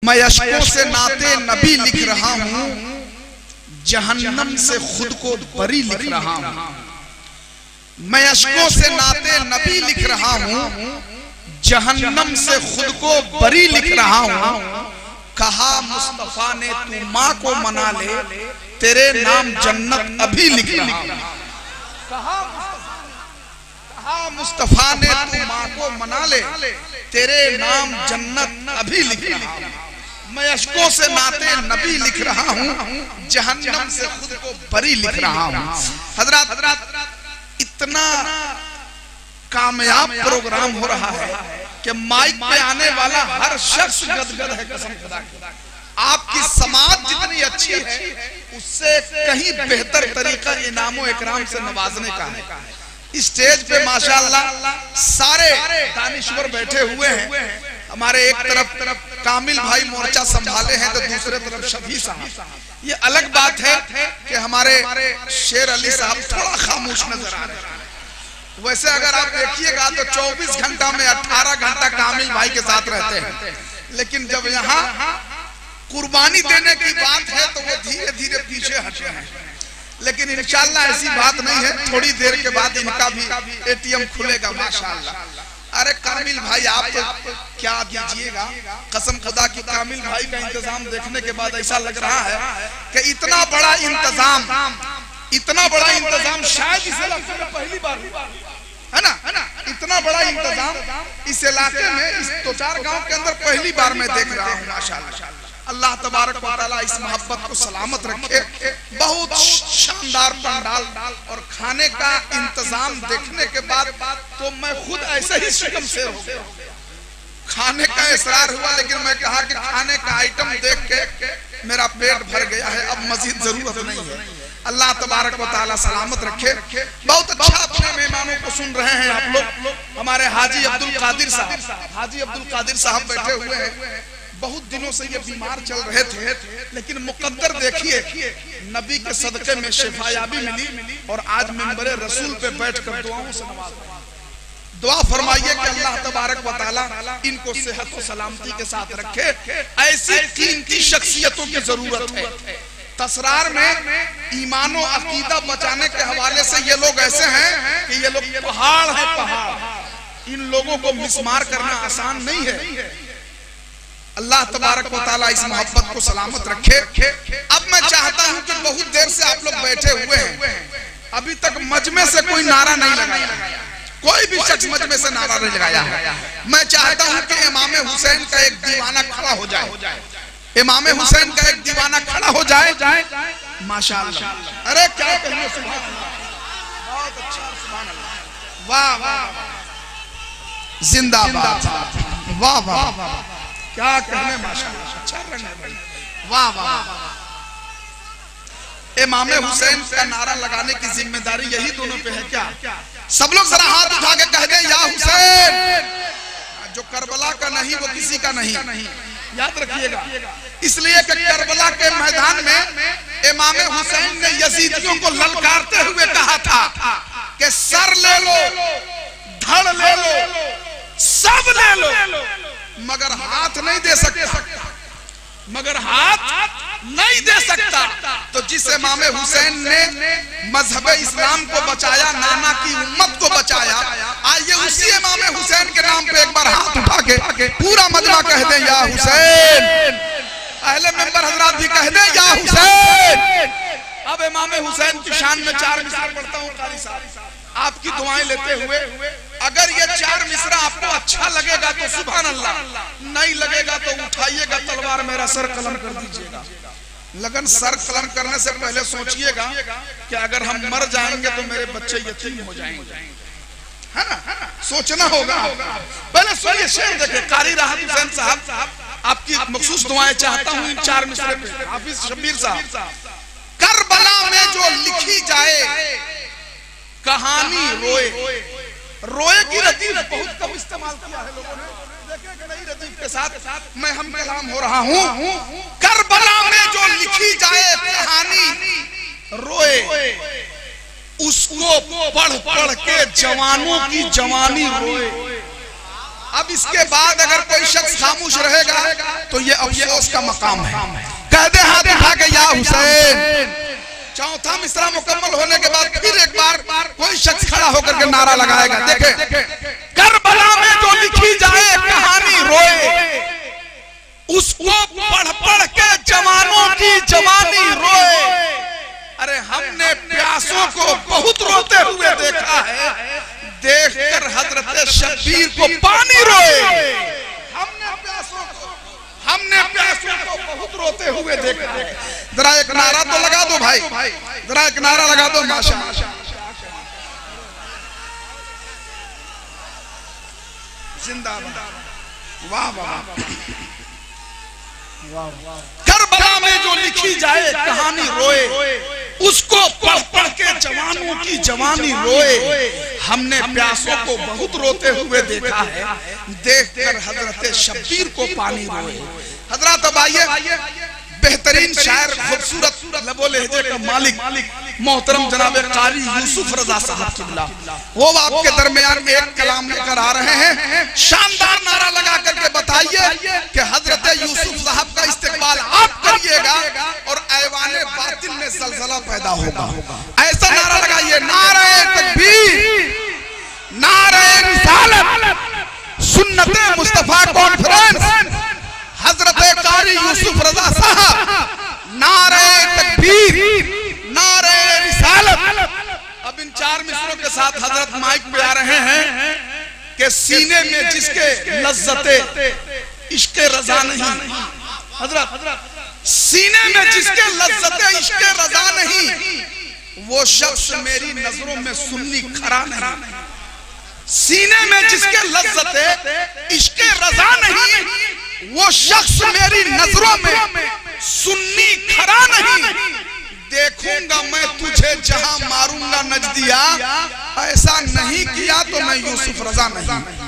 मैं अश्कों से नाते नबी लिख रहा हूँ, जहन्नम से खुद को बरी लिख रहा हूँ। मैं अश्कों से नाते नबी लिख रहा हूँ, जहन्नम से खुद को बरी लिख रहा हूँ। कहा मुस्तफा ने तू माँ को मना ले, तेरे नाम जन्नत अभी लिख रहा हूँ। कहा मुस्तफा ने तू माँ को मना ले, तेरे नाम जन्नत अभी लिख रहा हूँ। मैं अश्कों से नाते नबी लिख रहा हूँ, जहन्नम से खुद को बरी लिख रहा हूँ। हजरत इतना कामयाब प्रोग्राम हो रहा है कि माइक पे आने वाला हर शख्स गदगद है कसम खुदा की। आपकी समाज जितनी अच्छी है उससे कहीं बेहतर तरीका इनामो इकराम से नवाजने का है। स्टेज पे माशाअल्लाह सारे दानिश्वर बैठे हुए हैं। हमारे एक तरफ कामिल भाई मोर्चा संभाले हैं तो दूसरे तरफ शफी साहब। ये अलग बात है कि हमारे शेर अली साहब थोड़ा खामोश नजर आ रहे हैं। वैसे अगर आप देखिएगा तो 24 घंटा में 18 घंटा कामिल भाई के साथ रहते हैं, लेकिन जब यहाँ कुर्बानी देने की बात है तो वो धीरे धीरे पीछे हटे हैं। लेकिन इंशाअल्लाह ऐसी बात नहीं है, थोड़ी देर के बाद इनका भी एटीएम खुलेगा माशाअल्लाह। अरे कामिल भाई आप तो क्या दीजिएगा, कसम खुदा की कामिल भाई का इंतजाम देखने के बाद ऐसा लग रहा है कि इतना बड़ा इंतजाम शायद इस इलाके में पहली बार है ना। इतना बड़ा इंतजाम इस इलाके में, इस 2-4 गांव के अंदर पहली बार मैं देख रहा हूँ माशाअल्लाह। अल्लाह तबारक व तआला इस मोहब्बत को सलामत रखे। बहुत शानदार पंडाल और खाने का इंतजाम देखने के बाद तो मैं खुद ऐसे ही शिकम से हो गया। खाने का इसरार हुआ, लेकिन मैं कहा कि खाने का आइटम देख के मेरा पेट भर गया है, अब मजीद जरूरत नहीं है। अल्लाह तबारक व तआला सलामत रखे। बहुत अच्छा अपने मेहमानों को सुन रहे हैं आप लोग। हमारे हाजी अब्दुल कादिर साहब बैठे हुए हैं। बहुत दिनों से ये बीमार चल रहे थे, लेकिन मुकद्दर देखिए नबी के सदके में शिफायाबी मिली और आज मिंबरे रसूल पे बैठकर दुआओं से नवाजा। दुआ फरमाइए कि अल्लाह तबारक व तआला इनको सेहत और सलामती के साथ रखे। ऐसी कीमती शख्सियतों की जरूरत है। तसरार में ईमानो अकीदा बचाने के हवाले से ये लोग ऐसे हैं कि ये लोग पहाड़ है, पहाड़। इन लोगों को मिसमार करना आसान नहीं है। अल्लाह तबारक व तआला इस मोहब्बत को सलामत रखे। अब मैं चाहता हूं कि बहुत देर से आप लोग बैठे हुए हैं, अभी तक मजमे से कोई नारा नहीं लगाया, कोई भी शख्स मजमे से नारा नहीं लगाया है। मैं चाहता हूं कि इमाम हुसैन का एक दीवाना खड़ा हो जाए, इमाम हुसैन का एक दीवाना खड़ा हो जाए माशाअल्लाह। अरे क्या कहिए, सुभान अल्लाह, बहुत अच्छा, सुभान अल्लाह, वाह वाह, जिंदाबाद, वाह वाह, क्या कहने माशाअल्लाह, वाह वाह। इमाम हुसैन का नारा लगाने की जिम्मेदारी यही दोनों पे है क्या? सब लोग जरा हाथ उठा के कह दे या हुसैन। जो करबला का नहीं वो किसी का नहीं, याद रखिएगा। इसलिए कि करबला के मैदान में इमाम हुसैन ने यजीदियों को ललकारते हुए कहा था कि सर ले लो, धड़ ले लो, सब ले लो, मगर हाथ नहीं दे सकता, मगर हाथ नहीं दे सकता। तो जिस इमाम हुसैन ने मजहब इस्लाम को बचाया, नाना की उम्मत को बचाया, आइए उसी इमाम हुसैन के नाम पे एक बार हाथ उठा के पूरा मजमा कह दे या हुसैन। अहले मेंबर हजरात भी कह दे या हुसैन। अब इमाम हुसैन की शान में 4 मिसरा पढ़ता हूँ कारी साहब, आपकी दुआएं लेते हुए। अगर ये 4 मिसरा आपको अच्छा लगेगा तो सुभान अल्लाह, नहीं लगेगा तो उठाइएगा तलवार, मेरा सर कलम कर दीजिएगा। लगन सर कलम करने से पहले सोचिएगा कि अगर हम मर जाएंगे तो मेरे बच्चे यतीम हो जाएंगे, है ना? सोचना होगा। पहले सुनिए शेर देखे, कारी राहत हुसैन साहब, आपकी मखसूस दुआएं चाहता हूँ इन 4 मिसरे पे। हाफिज शब्बीर साहब, करबला में जो लिखी जाए कहानी रोए, रोए की रतीफ बहुत कम इस्तेमाल किया है लोगों ने, देखे कि नहीं रतीफ के साथ मैं हम कलाम हो रहा हूँ। करबला में जो लिखी जाए कहानी रोए, उसको पढ़ पढ़ के जवानों की जवानी रोए। अब इसके बाद अगर कोई शख्स खामोश रहेगा तो ये अफसोस का मकाम है। कह दे हाथ उठा के या हुसैन। चौथा मिसरा मुकम्मल होने के बाद फिर एक बार कोई शख्स खड़ा होकर के नारा लगाएगा। देखे करबला में जो लिखी जाए कहानी रोए, उसको पढ़ पढ़ के जवानों की जवानी रोए। अरे हमने प्यासों को बहुत रोते हुए देखा है, देखकर हजरत शब्बीर को पानी रोए। हमने प्यासों को बहुत रोते हुए देखा है। जरा एक नारा तो लगा दो भाई, जरा एक नारा लगा दो माशाअल्लाह। जिंदाबाद, वाह वाह। करबला में जो लिखी जाए कहानी रोए, उसको पढ़ पढ़ के जवानों की जवानी रोए। हमने प्यासों को बहुत रोते हुए देखा है, देखकर हजरत शब्बीर को पानी रोए। हजरत अब आइए, बेहतरीन शायर, खूबसूरत लबो लहजे का मालिक मोहतरम जनाब कारी यूसुफ रजा साहब किबला, वो आपके दरमियान में एक कलाम लेकर आ रहे हैं। शानदार नारा लगा करके बताइए कि हजरत यूसुफ साहब का इस्तेमाल आप करिएगा और ऐवाने बातिल में जलजला पैदा होगा। ऐसा नारा लगाइए, नारे तकबीर, नारे रिसालत, सुन्नते मुस्तफा कॉन्फ्रेंस, हजरत कारी यूसुफ रजा साहब, नारे तकबीर, नारे रिसालत। अब इन चार मिसरों के साथ हजरत माइक पे आ रहे हैं कि सीने में जिसके लज्जते इश्क़े रज़ा नहीं, हजरत सीने में जिसके लज्जते इश्क़े रज़ा नहीं, वो शख्स मेरी नजरों में सुन्नी खरा नहीं। सीने में जिसके लज्जते इश्क़े रज़ा नहीं, वो शख्स मेरी नजरों में सुन्नी खरा नहीं। देखूंगा मैं तुझे जहां मारूंगा नजदिया, ऐसा नहीं किया तो मैं यूसुफ रजा नहीं।